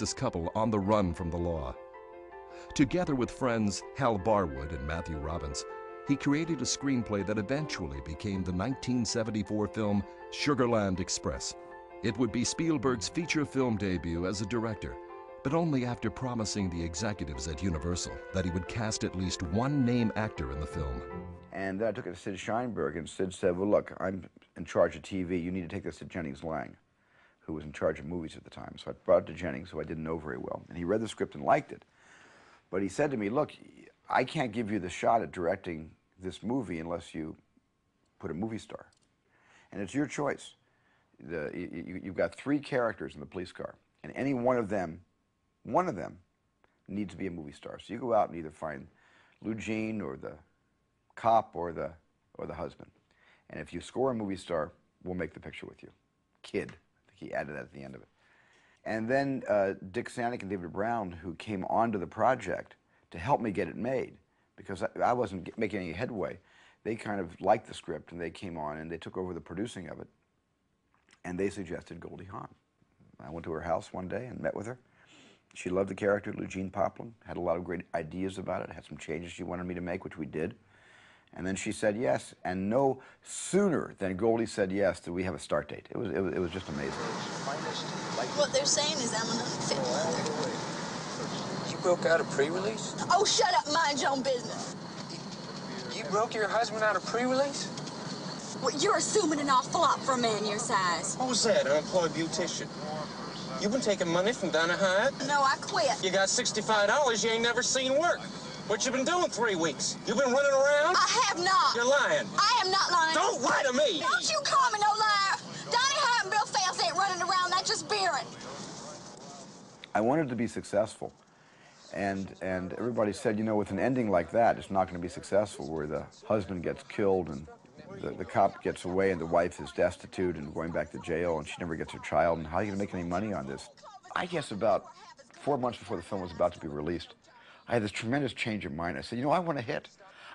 justice couple on the run from the law. Together with friends Hal Barwood and Matthew Robbins, he created a screenplay that eventually became the 1974 film Sugarland Express. It would be Spielberg's feature film debut as a director, but only after promising the executives at Universal that he would cast at least one name actor in the film. And then I took it to Sid Sheinberg, and Sid said, well, look, I'm in charge of TV. You need to take this to Jennings Lang, who was in charge of movies at the time. So I brought it to Jennings, who I didn't know very well. And he read the script and liked it. But he said to me, look, I can't give you the shot at directing this movie unless you put a movie star. And it's your choice. You've got 3 characters in the police car, and any one of them needs to be a movie star. So you go out and either find Lou Jean or the cop or the husband. And if you score a movie star, we'll make the picture with you. Kid. I think he added that at the end of it. And then Dick Zanuck and David Brown, who came onto the project to help me get it made, because I wasn't making any headway. They kind of liked the script, and they came on, and they took over the producing of it, and they suggested Goldie Hawn. I went to her house one day and met with her. She loved the character, Lou Jean Poplin, had a lot of great ideas about it, had some changes she wanted me to make, which we did. And then she said yes, and no sooner than Goldie said yes did we have a start date. It was just amazing. What they're saying is I'm an unfit mother. You broke out of pre-release? Oh, shut up, mind your own business. You broke your husband out of pre-release? Well, you're assuming an awful lot for a man your size. What was that, unemployed beautician? You been taking money from Donna Hyde? No, I quit. You got $65, you ain't never seen work. What you been doing 3 weeks? You been running around? I have not. You're lying. I am not lying. Don't lie to me! Don't you call me no liar. Donnie Hyde and Bill Fales ain't running around, that's just beering. I wanted to be successful. And everybody said, you know, with an ending like that, it's not going to be successful, where the husband gets killed and the cop gets away and the wife is destitute and going back to jail and she never gets her child, and how are you going to make any money on this? I guess about 4 months before the film was about to be released, I had this tremendous change of mind. I said, you know, I want to hit.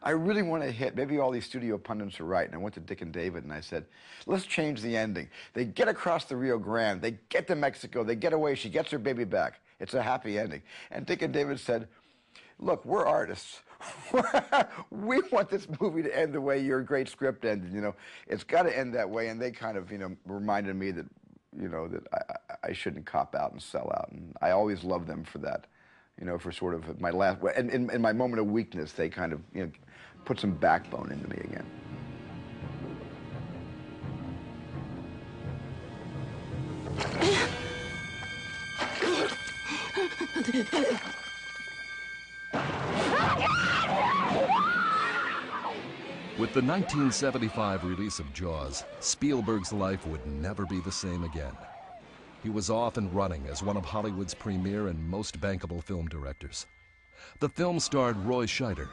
I really want to hit. Maybe all these studio pundits are right. And I went to Dick and David and I said, let's change the ending. They get across the Rio Grande. They get to Mexico. They get away. She gets her baby back. It's a happy ending. And Dick and David said, look, we're artists. We want this movie to end the way your great script ended. You know, it's got to end that way. And they kind of, you know, reminded me that, you know, that I shouldn't cop out and sell out. And I always loved them for that. You know, for sort of my last, and in my moment of weakness, they kind of, you know, put some backbone into me again. With the 1975 release of Jaws, Spielberg's life would never be the same again. He was off and running as one of Hollywood's premier and most bankable film directors. The film starred Roy Scheider,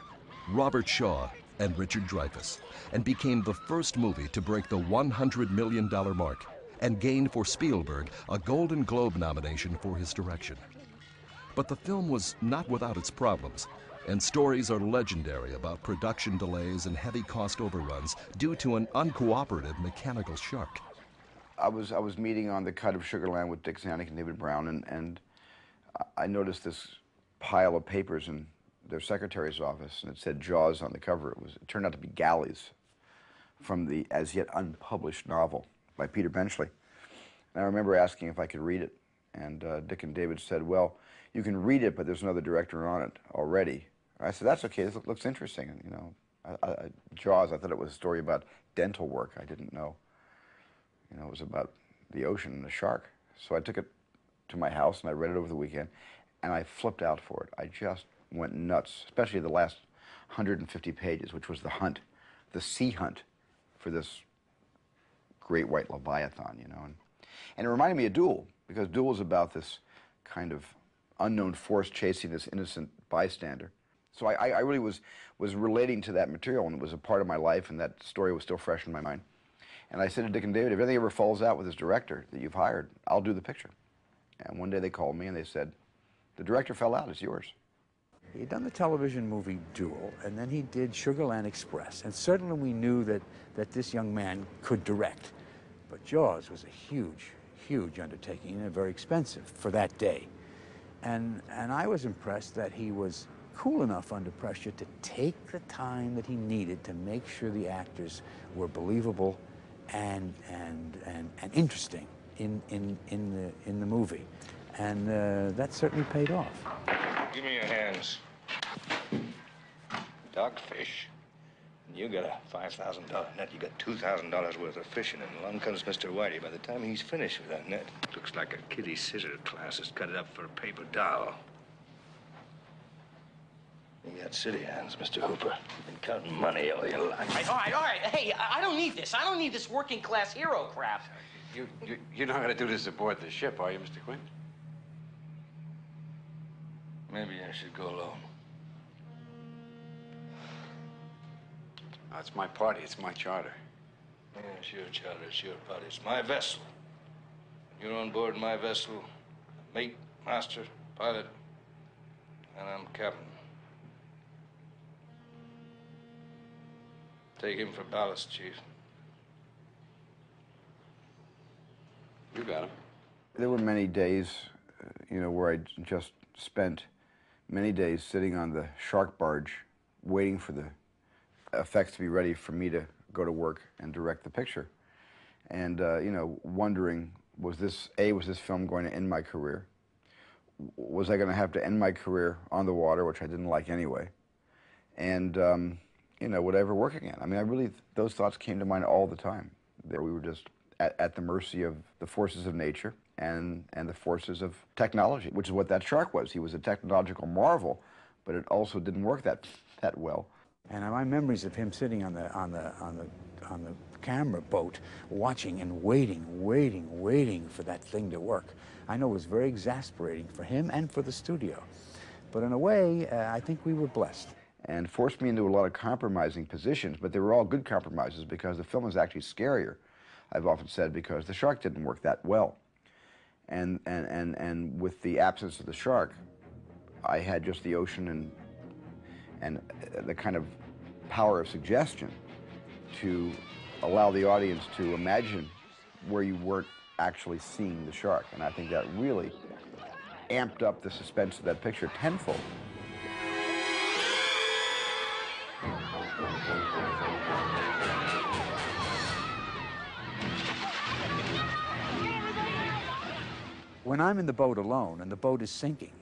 Robert Shaw, and Richard Dreyfuss, and became the first movie to break the $100 million mark and gained for Spielberg a Golden Globe nomination for his direction. But the film was not without its problems, and stories are legendary about production delays and heavy cost overruns due to an uncooperative mechanical shark. I was meeting on the cut of Sugarland with Dick Zanuck and David Brown, and I noticed this pile of papers in their secretary's office, and it said Jaws on the cover. It turned out to be galleys from the as yet unpublished novel by Peter Benchley. And I remember asking if I could read it, and Dick and David said, well, you can read it, but there's another director on it already. I said, that's okay, this looks interesting. And, you know, Jaws, I thought it was a story about dental work. I didn't know. You know, it was about the ocean and the shark. So I took it to my house and I read it over the weekend, and I flipped out for it. I just went nuts, especially the last 150 pages, which was the hunt, the sea hunt for this great white leviathan, you know. And it reminded me of Duel, because Duel is about this kind of unknown force chasing this innocent bystander. So I really was relating to that material, and it was a part of my life, and that story was still fresh in my mind. And I said to Dick and David, if anything ever falls out with this director that you've hired, I'll do the picture. And one day they called me and they said, the director fell out, it's yours. He'd done the television movie Duel, and then he did Sugarland Express. And certainly we knew that this young man could direct. But Jaws was a huge, huge undertaking and very expensive for that day. And I was impressed that he was cool enough under pressure to take the time that he needed to make sure the actors were believable and interesting in the movie. And that certainly paid off. Give me your hands. Dogfish. You got a $5,000 net. You got $2,000 worth of fishing, and along comes Mr. Whitey. By the time he's finished with that net, looks like a kiddie scissor class has cut it up for a paper doll. You got city hands, Mr. Hooper. Been counting money all your life. All right. Hey, I don't need this. I don't need this working class hero crap. You're not going to do this aboard the ship, are you, Mr. Quinn? Maybe I should go alone. Oh, it's my party. It's my charter. Yeah, it's your charter. It's your party. It's my vessel. You're on board my vessel, mate, master, pilot, and I'm captain. Take him for ballast, Chief. You got him. There were many days, where I just spent many days sitting on the shark barge waiting for the effects to be ready for me to go to work and direct the picture. And, wondering, was this film going to end my career? Was I going to have to end my career on the water, which I didn't like anyway? And, would I ever work again? I mean, those thoughts came to mind all the time. That we were just at the mercy of the forces of nature and the forces of technology, which is what that shark was. He was a technological marvel, but it also didn't work that well. And my memories of him sitting on the camera boat, watching and waiting for that thing to work, I know it was very exasperating for him and for the studio. But in a way, I think we were blessed. And forced me into a lot of compromising positions, but they were all good compromises because the film was actually scarier, I've often said, because the shark didn't work that well. And with the absence of the shark, I had just the ocean and the kind of power of suggestion to allow the audience to imagine where you weren't actually seeing the shark. And I think that really amped up the suspense of that picture tenfold. When I'm in the boat alone and the boat is sinking,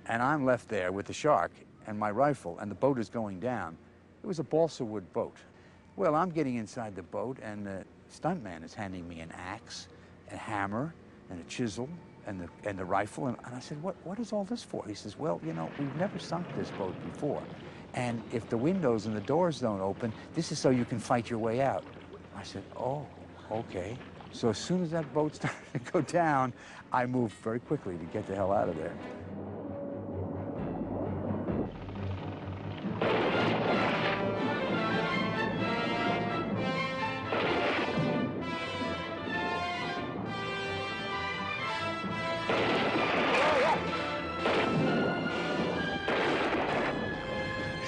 and I'm left there with the shark and my rifle and the boat is going down, it was a balsa wood boat. Well, I'm getting inside the boat and the stuntman is handing me an axe, a hammer, and a chisel, and the rifle, and I said, what is all this for? He says, well, we've never sunk this boat before, and if the windows and the doors don't open, this is so you can fight your way out. I said, oh, okay. So as soon as that boat started to go down, I moved very quickly to get the hell out of there.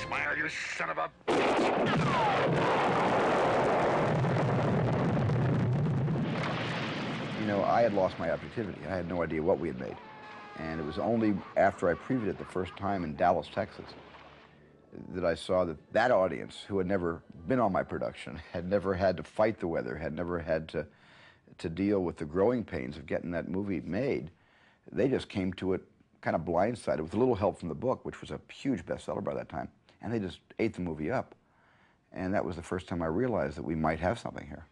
Smile, you son of a... I had lost my objectivity. I had no idea what we had made. And it was only after I previewed it the first time in Dallas, Texas, that I saw that audience, who had never been on my production, had never had to fight the weather, had never had to deal with the growing pains of getting that movie made, they just came to it kind of blindsided with a little help from the book, which was a huge bestseller by that time, and they just ate the movie up. And that was the first time I realized that we might have something here.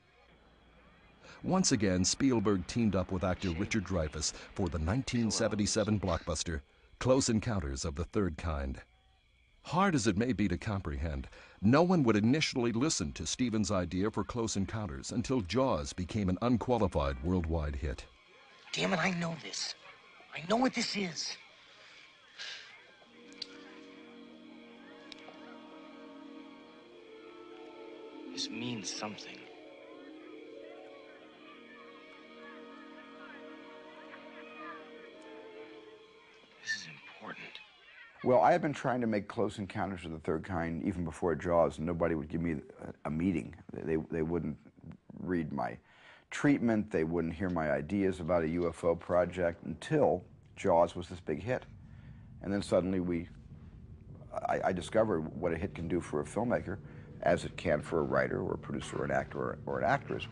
Once again, Spielberg teamed up with actor Richard Dreyfuss for the 1977 blockbuster, Close Encounters of the Third Kind. Hard as it may be to comprehend, no one would initially listen to Stevens' idea for Close Encounters until Jaws became an unqualified worldwide hit. Damn it, I know this. I know what this is. This means something. This is important. Well, I had been trying to make Close Encounters of the Third Kind even before Jaws, and nobody would give me a meeting. They wouldn't read my treatment. They wouldn't hear my ideas about a UFO project until Jaws was this big hit. And then suddenly I discovered what a hit can do for a filmmaker, as it can for a writer or a producer or an actor or an actress.